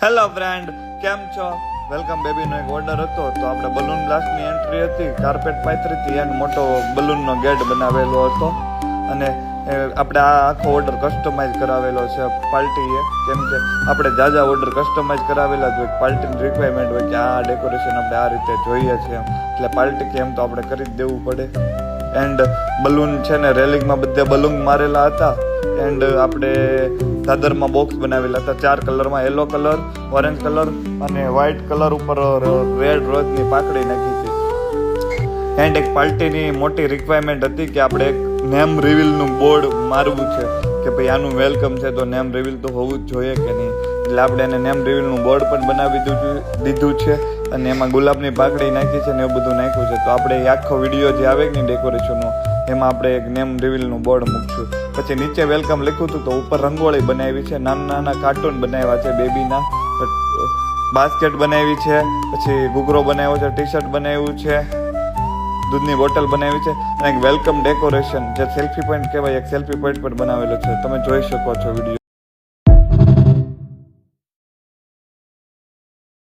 Hello friend, કેમ છો? Welcome. બેબીનો એક ઓર્ડર હતો તો આપણે બલૂન બ્લાસ્ટની એન્ટ્રી હતી, કાર્પેટ પાથરી હતી અને મોટો બલૂનનો ગેટ બનાવેલો હતો અને આપણે આ આખો ઓર્ડર કસ્ટમાઇઝ કરાવેલો છે પાર્ટીએ. કેમ કે આપણે જાજા ઓર્ડર કસ્ટમાઇઝ કરાવેલા જ હોય, પાર્ટીની રિક્વાયરમેન્ટ હોય કે આ ડેકોરેશન આપણે આ રીતે જોઈએ છે એટલે પાર્ટી કે એમ તો આપણે કરી જ દેવું પડે. એન્ડ બલૂન છે ને રેલિંગમાં બધે બલૂન મારેલા હતા એન્ડ આપણે દાદરમાં બોક્સ બનાવેલા હતા 4 કલરમાં, યલો કલર, ઓરેન્જ કલર અને વ્હાઇટ કલર ઉપર રેડ રોઝની પાકડી નાખી હતી. એન્ડ એક પાર્ટીની મોટી રિક્વાયરમેન્ટ હતી કે આપણે એક નેમ રિવીલનું બોર્ડ મારવું છે કે ભાઈ આનું વેલકમ છે તો નેમ રિવીલ તો હોવું જ જોઈએ કે નહીં, એટલે આપણે એને નેમ રિવીલનું બોર્ડ પણ બનાવી દીધું છે અને એમાં ગુલાબની પાકડી નાખી છે ને એવું બધું નાખ્યું છે. તો આપણે આખો વિડીયો જે આવે કે નહીં ડેકોરેશનનો એમાં આપણે એક નેમ રિવીલનું બોર્ડ મૂકશું. પછી નીચે વેલકમ લખ્યું હતું તો ઉપર રંગોળી બનાવી છે, નાના નાના કાર્ટૂન બનાવ્યા છે બેબીના, બાસ્કેટ બનાવી છે, પછી ઘૂઘરો બનાવ્યો છે, ટી શર્ટ બનાવ્યું છે, દૂધની બોટલ બનાવી છે અને એક વેલકમ ડેકોરેશન જે સેલ્ફી પોઈન્ટ કહેવાય, એક સેલ્ફી પોઈન્ટ પર બનાવેલો છે. તમે જોઈ શકો છો વિડીયો.